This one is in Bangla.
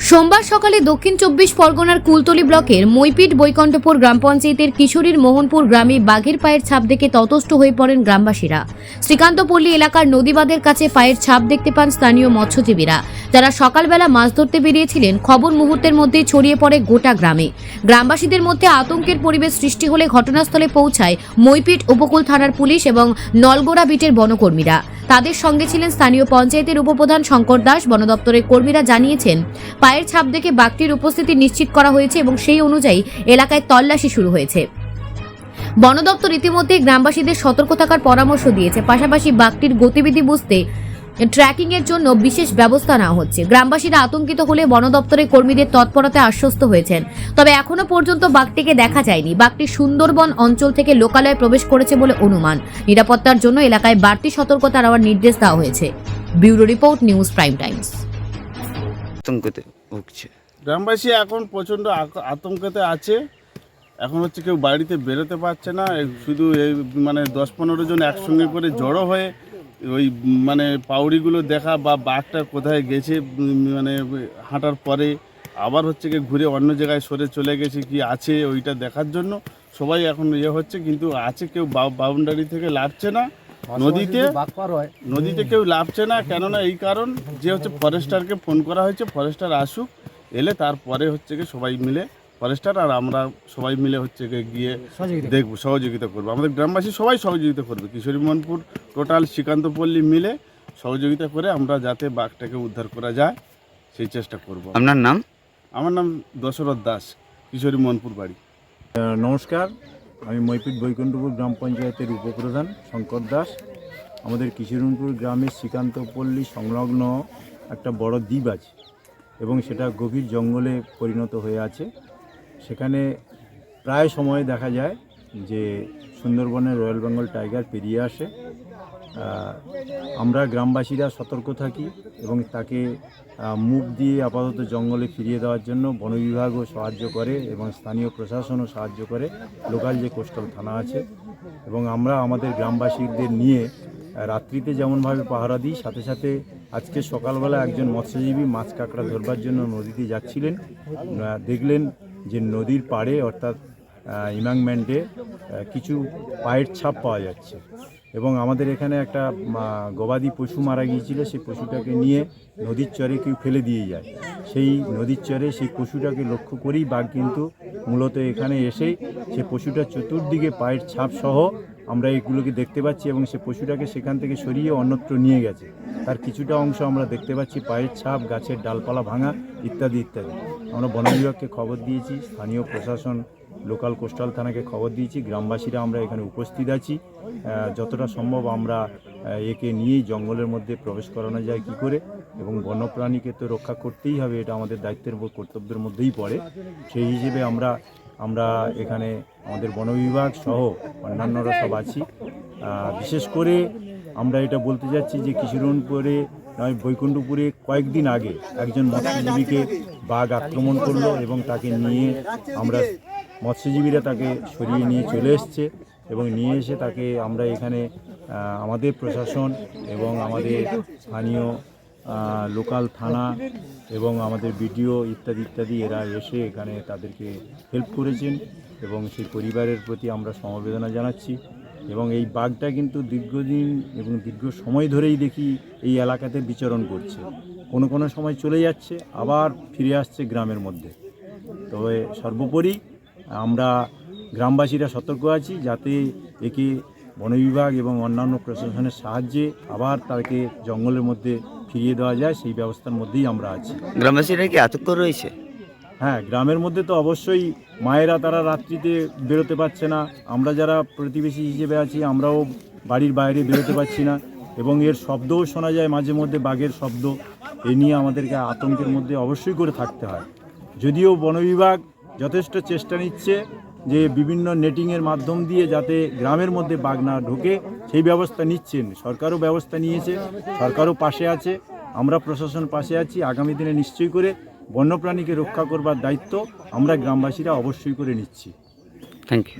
সোমবার সকালে দক্ষিণ 24 পরগনার কুলতলি ব্লকের মইপিট বৈকণ্ঠপুর গ্রাম পঞ্চায়েতের কিশোরীর মোহনপুর গ্রামে বাঘের পায়ের ছাপ দেখে ততস্থ হয়ে পড়েন গ্রামবাসীরা। শ্রীকান্তপল্লী এলাকার নদীবাঁধের কাছে পায়ের ছাপ দেখতে পান স্থানীয় মৎস্যজীবীরা, যারা সকালবেলা মাছ ধরতে বেরিয়েছিলেন। খবর মুহূর্তের মধ্যেই ছড়িয়ে পড়ে গোটা গ্রামে। গ্রামবাসীদের মধ্যে আতঙ্কের পরিবেশ সৃষ্টি হলে ঘটনাস্থলে পৌঁছায় মইপিট উপকূল থানার পুলিশ এবং নলগোড়া বিটের বনকর্মীরা। তাদের সঙ্গে ছিলেন স্থানীয় পঞ্চায়েতের উপপ্রধান শঙ্কর দাস। বন দপ্তরের কর্মীরা জানিয়েছেন, পায়ের ছাপ দেখে বাঘটির উপস্থিতি নিশ্চিত করা হয়েছে এবং সেই অনুযায়ী এলাকায় তল্লাশি শুরু হয়েছে। বন দপ্তর ইতিমধ্যে গ্রামবাসীদের সতর্ক থাকার পরামর্শ দিয়েছে। পাশাপাশি বাঘটির গতিবিধি বুঝতে ট্র্যাকিং এর জন্য বিশেষ ব্যবস্থা নেওয়া হচ্ছে। গ্রামবাসীরা আতঙ্কিত হলে বন দপ্তরের কর্মীদের তৎপরতায় আশ্বস্ত হয়েছেন। তবে এখনো পর্যন্ত বাঘটিকে দেখা যায়নি। বাঘটি সুন্দরবন অঞ্চল থেকে লোকালয়ে প্রবেশ করেছে বলে অনুমান। নিরাপত্তার জন্য এলাকায় বাড়তি সতর্কতা নেওয়ার নির্দেশ দেওয়া হয়েছে। Bureau report, news prime times. আতঙ্কতে ভুগছে গ্রামবাসী এখন প্রচণ্ড আতঙ্কতে আছে। এখন হচ্ছে কেউ বাড়িতে বেরোতে পারছে না। শুধু এই 10-15 জন একসঙ্গে করে জড়ো হয়ে ওই পাউড়িগুলো দেখা বা বাঘটা কোথায় গেছে হাঁটার পরে আবার হচ্ছে কি ঘুরে অন্য জায়গায় সরে চলে গেছে কি আছে ওইটা দেখার জন্য সবাই এখন হচ্ছে। কিন্তু আছে কেউ বাউন্ডারি থেকে লাফছে না, নদীতে কেউ লাফছে না। কেননা এই কারণ যে হচ্ছে ফরেস্টারকে ফোন করা হয়েছে, ফরেস্টার আসুক, এলে তারপরে হচ্ছে কি সবাই মিলে ফরেস্টার আর আমরা সবাই মিলে হচ্ছে গিয়ে দেখবো, সহযোগিতা করবো। আমাদের গ্রামবাসী সবাই সহযোগিতা করবে। কিশোরী মোহনপুর টোটাল শ্রীকান্তপল্লী মিলে সহযোগিতা করে আমরা যাতে বাঘটাকে উদ্ধার করা যায় সেই চেষ্টা করব। আপনার নাম? আমার নাম দশরথ দাস, কিশোরী মোহনপুর বাড়ি। নমস্কার, আমি মইপিট বৈকুণ্ঠপুর গ্রাম পঞ্চায়েতের উপপ্রধান শঙ্কর দাস। আমাদের কিশোরীপুর গ্রামের শ্রীকান্তপল্লী সংলগ্ন একটা বড় দ্বীপ আছে এবং সেটা গভীর জঙ্গলে পরিণত হয়ে আছে। সেখানে প্রায় সময় দেখা যায় যে সুন্দরবনের রয়্যাল বেঙ্গল টাইগার পেরিয়ে আসে। আমরা গ্রামবাসীরা সতর্ক থাকি এবং তাকে মুখ দিয়ে আপাতত জঙ্গলে ফিরিয়ে দেওয়ার জন্য বন বিভাগও সাহায্য করে এবং স্থানীয় প্রশাসনও সাহায্য করে, লোকাল যে কোস্টাল থানা আছে। এবং আমরা আমাদের গ্রামবাসীদের নিয়ে রাত্রিতে যেমনভাবে পাহারা দিই, সাথে সাথে আজকে সকালবেলা একজন মৎস্যজীবী মাছ কাঁকড়া ধরবার জন্য নদীতে যাচ্ছিলেন। দেখলেন যে নদীর পাড়ে অর্থাৎ ইমাংমেন্টে কিছু পায়ের ছাপ পাওয়া যাচ্ছে এবং আমাদের এখানে একটা গবাদি পশু মারা গিয়েছিল। সেই পশুটাকে নিয়ে নদীর চরে কেউ ফেলে দিয়ে যায়। সেই নদীর চরে সেই পশুটাকে লক্ষ্য করেই বাঘ কিন্তু মূলত এখানে এসেই সেই পশুটার চতুর্দিকে পায়ের ছাপ সহ আমরা এগুলোকে দেখতে পাচ্ছি এবং সে পশুটাকে সেখান থেকে সরিয়ে অন্যত্র নিয়ে গেছে। তার কিছুটা অংশ আমরা দেখতে পাচ্ছি পায়ের ছাপ, গাছের ডালপালা ভাঙা ইত্যাদি ইত্যাদি। আমরা বন বিভাগকে খবর দিয়েছি, স্থানীয় প্রশাসন, লোকাল কোস্টাল থানাকে খবর দিয়েছি। গ্রামবাসীরা আমরা এখানে উপস্থিত আছি। যতটা সম্ভব আমরা একে নিয়েই জঙ্গলের মধ্যে প্রবেশ করানো যায় কি করে, এবং বন্যপ্রাণীকে তো রক্ষা করতেই হবে, এটা আমাদের দায়িত্বের কর্তব্যের মধ্যেই পড়ে। সেই হিসেবে আমরা এখানে আমাদের বন বিভাগ সহ অন্যান্যরা সব আছি। বিশেষ করে আমরা এটা বলতে যাচ্ছি যে কিশোরীপুরে নয় বৈকুণ্ঠপুরে কয়েকদিন আগে একজন মৎস্যজীবীকে বাঘ আক্রমণ করলো এবং তাকে নিয়ে মৎস্যজীবীরা তাকে সরিয়ে নিয়ে চলে এসছে এবং নিয়ে এসে তাকে আমরা এখানে আমাদের প্রশাসন এবং আমাদের স্থানীয় লোকাল থানা এবং আমাদের বিডিও ইত্যাদি ইত্যাদি এরা এসে এখানে তাদেরকে হেল্প করেছেন এবং সেই পরিবারের প্রতি আমরা সমবেদনা জানাচ্ছি। এবং এই বাঘটা কিন্তু দীর্ঘদিন এবং দীর্ঘ সময় ধরেই দেখি এই এলাকাতে বিচরণ করছে। কোনো সময় চলে যাচ্ছে, আবার ফিরে আসছে গ্রামের মধ্যে। তবে সর্বোপরি আমরা গ্রামবাসীরা সতর্ক আছি যাতে একে বন বিভাগ এবং অন্যান্য প্রশাসনের সাহায্যে আবার তাকে জঙ্গলের মধ্যে ফিরিয়ে দেওয়া যায়, সেই ব্যবস্থার মধ্যেই আমরা আছি। গ্রামবাসীরা কি আতঙ্ক রয়েছে? হ্যাঁ, গ্রামের মধ্যে তো অবশ্যই মায়েরা তারা রাত্রিতে বেরোতে পারছে না। আমরা যারা প্রতিবেশী হিসেবে আছি আমরাও বাড়ির বাইরে বেরোতে পারছি না এবং এর শব্দও শোনা যায় মাঝে মধ্যে, বাঘের শব্দ। এ নিয়ে আমাদেরকে আতঙ্কের মধ্যে অবশ্যই করে থাকতে হয়। যদিও বন বিভাগ যথেষ্ট চেষ্টা নিচ্ছে যে বিভিন্ন নেটিংয়ের মাধ্যম দিয়ে যাতে গ্রামের মধ্যে বাঘ না ঢোকে সেই ব্যবস্থা নিচ্ছেন। সরকারও ব্যবস্থা নিয়েছে, সরকারও পাশে আছে, আমরা প্রশাসন পাশে আছি। আগামী দিনে নিশ্চয়ই করে বন্যপ্রাণীকে রক্ষা করবার দায়িত্ব আমরা গ্রামবাসীরা অবশ্যই করে নিচ্ছি। Thank you.